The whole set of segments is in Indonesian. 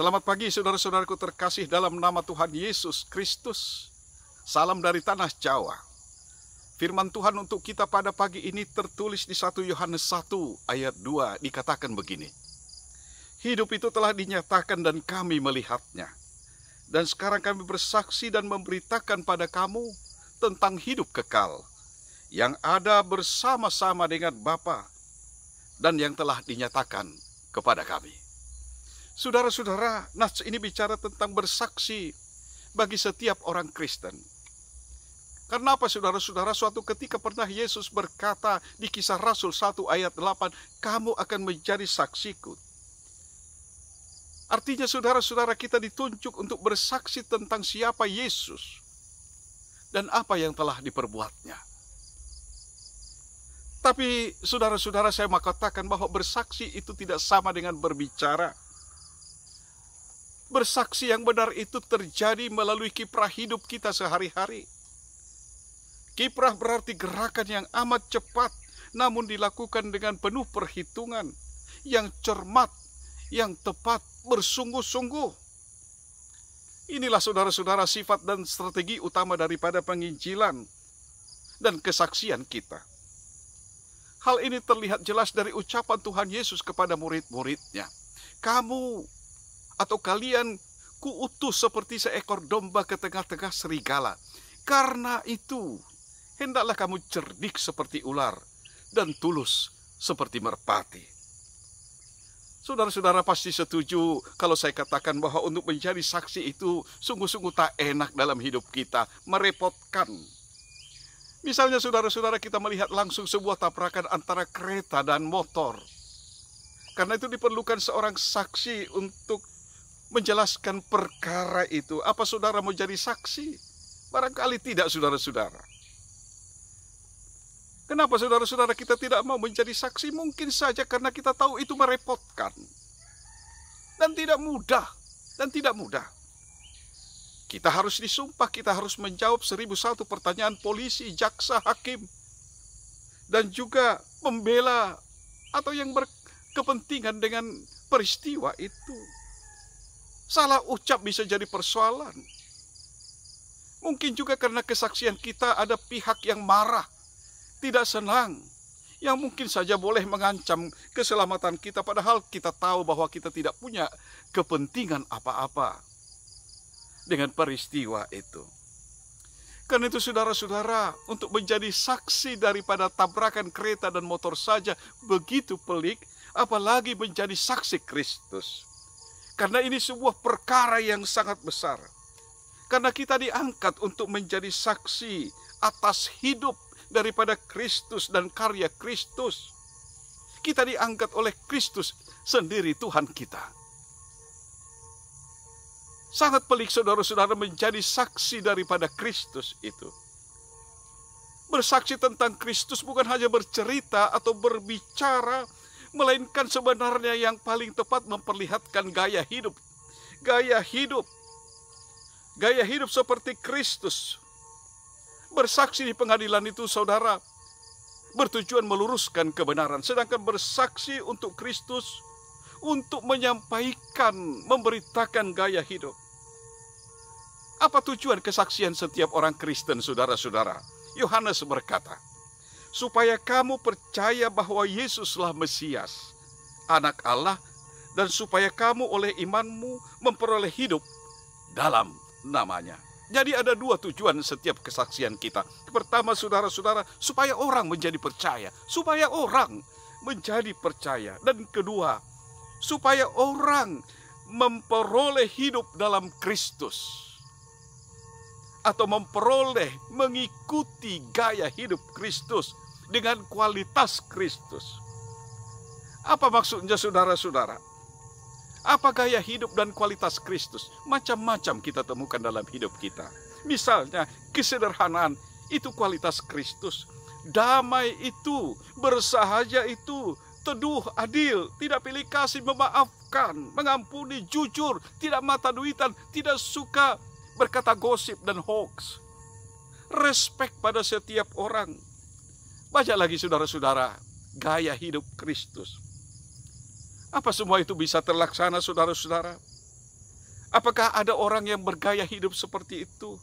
Selamat pagi saudara-saudaraku terkasih dalam nama Tuhan Yesus Kristus. Salam dari tanah Jawa. Firman Tuhan untuk kita pada pagi ini tertulis di 1 Yohanes 1 ayat 2 dikatakan begini. Hidup itu telah dinyatakan dan kami melihatnya. Dan sekarang kami bersaksi dan memberitakan pada kamu tentang hidup kekal yang ada bersama-sama dengan Bapa dan yang telah dinyatakan kepada kami. Saudara-saudara, nats ini bicara tentang bersaksi bagi setiap orang Kristen. Karena apa saudara-saudara? Suatu ketika pernah Yesus berkata di Kisah Rasul 1 ayat 8, kamu akan menjadi saksiku. Artinya saudara-saudara, kita ditunjuk untuk bersaksi tentang siapa Yesus dan apa yang telah diperbuatnya. Tapi saudara-saudara, saya mau katakan bahwa bersaksi itu tidak sama dengan berbicara. Bersaksi yang benar itu terjadi melalui kiprah hidup kita sehari-hari. Kiprah berarti gerakan yang amat cepat, namun dilakukan dengan penuh perhitungan, yang cermat, yang tepat, bersungguh-sungguh. Inilah saudara-saudara sifat dan strategi utama daripada penginjilan dan kesaksian kita. Hal ini terlihat jelas dari ucapan Tuhan Yesus kepada murid-muridnya. Kamu atau kalian kuutus seperti seekor domba ke tengah-tengah serigala. Karena itu, hendaklah kamu cerdik seperti ular dan tulus seperti merpati. Saudara-saudara pasti setuju kalau saya katakan bahwa untuk menjadi saksi itu sungguh-sungguh tak enak dalam hidup kita, merepotkan. Misalnya saudara-saudara kita melihat langsung sebuah tabrakan antara kereta dan motor. Karena itu diperlukan seorang saksi untuk menjelaskan perkara itu. Apa saudara mau jadi saksi? Barangkali tidak saudara-saudara. Kenapa saudara-saudara kita tidak mau menjadi saksi? Mungkin saja karena kita tahu itu merepotkan. Dan tidak mudah. Kita harus disumpah, kita harus menjawab 1001 pertanyaan polisi, jaksa, hakim. Dan juga pembela atau yang berkepentingan dengan peristiwa itu. Salah ucap bisa jadi persoalan. Mungkin juga karena kesaksian kita ada pihak yang marah, tidak senang, yang mungkin saja boleh mengancam keselamatan kita, padahal kita tahu bahwa kita tidak punya kepentingan apa-apa dengan peristiwa itu. Karena itu saudara-saudara, untuk menjadi saksi daripada tabrakan kereta dan motor saja begitu pelik, apalagi menjadi saksi Kristus. Karena ini sebuah perkara yang sangat besar. Karena kita diangkat untuk menjadi saksi atas hidup daripada Kristus dan karya Kristus. Kita diangkat oleh Kristus sendiri, Tuhan kita. Sangat pelik saudara-saudara menjadi saksi daripada Kristus itu. Bersaksi tentang Kristus bukan hanya bercerita atau berbicara, melainkan sebenarnya yang paling tepat memperlihatkan gaya hidup. Gaya hidup seperti Kristus. Bersaksi di pengadilan itu saudara bertujuan meluruskan kebenaran. Sedangkan bersaksi untuk Kristus untuk menyampaikan, memberitakan gaya hidup. Apa tujuan kesaksian setiap orang Kristen saudara-saudara? Yohanes berkata, supaya kamu percaya bahwa Yesuslah Mesias, Anak Allah, dan supaya kamu oleh imanmu memperoleh hidup dalam namanya. Jadi ada dua tujuan setiap kesaksian kita. Pertama saudara-saudara, supaya orang menjadi percaya. Dan kedua, supaya orang memperoleh hidup dalam Kristus. Atau mengikuti gaya hidup Kristus dengan kualitas Kristus. Apa maksudnya saudara-saudara? Apa gaya hidup dan kualitas Kristus? Macam-macam kita temukan dalam hidup kita. Misalnya kesederhanaan itu kualitas Kristus. Damai itu, bersahaja itu, teduh, adil, tidak pilih kasih, memaafkan, mengampuni, jujur, tidak mata duitan, tidak suka berkata gosip dan hoax. Respek pada setiap orang. Banyak lagi saudara-saudara, gaya hidup Kristus. Apa semua itu bisa terlaksana saudara-saudara? Apakah ada orang yang bergaya hidup seperti itu?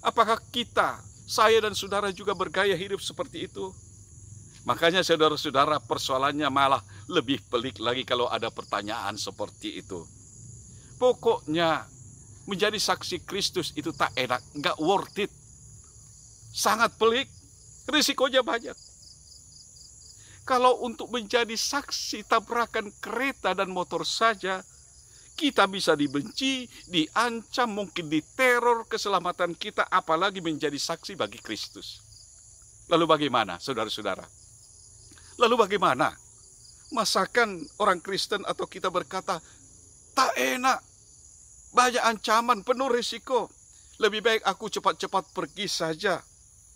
Apakah kita, saya dan saudara juga bergaya hidup seperti itu? Makanya saudara-saudara, persoalannya malah lebih pelik lagi kalau ada pertanyaan seperti itu. Pokoknya menjadi saksi Kristus itu tak enak, nggak worth it. Sangat pelik, risikonya banyak. Kalau untuk menjadi saksi tabrakan kereta dan motor saja, kita bisa dibenci, diancam, mungkin diteror keselamatan kita, apalagi menjadi saksi bagi Kristus. Lalu bagaimana, saudara-saudara? Lalu bagaimana? Masakan orang Kristen atau kita berkata, tak enak, banyak ancaman, penuh risiko. Lebih baik aku cepat-cepat pergi saja,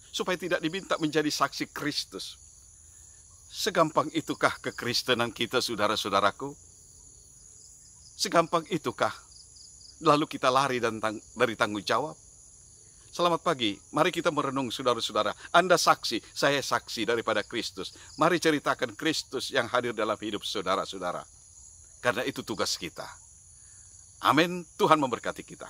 supaya tidak diminta menjadi saksi Kristus. Segampang itukah kekristenan kita, saudara-saudaraku? Segampang itukah? Lalu kita lari dari tanggung jawab? Selamat pagi, mari kita merenung saudara-saudara. Anda saksi, saya saksi daripada Kristus. Mari ceritakan Kristus yang hadir dalam hidup saudara-saudara. Karena itu tugas kita. Amin, Tuhan memberkati kita.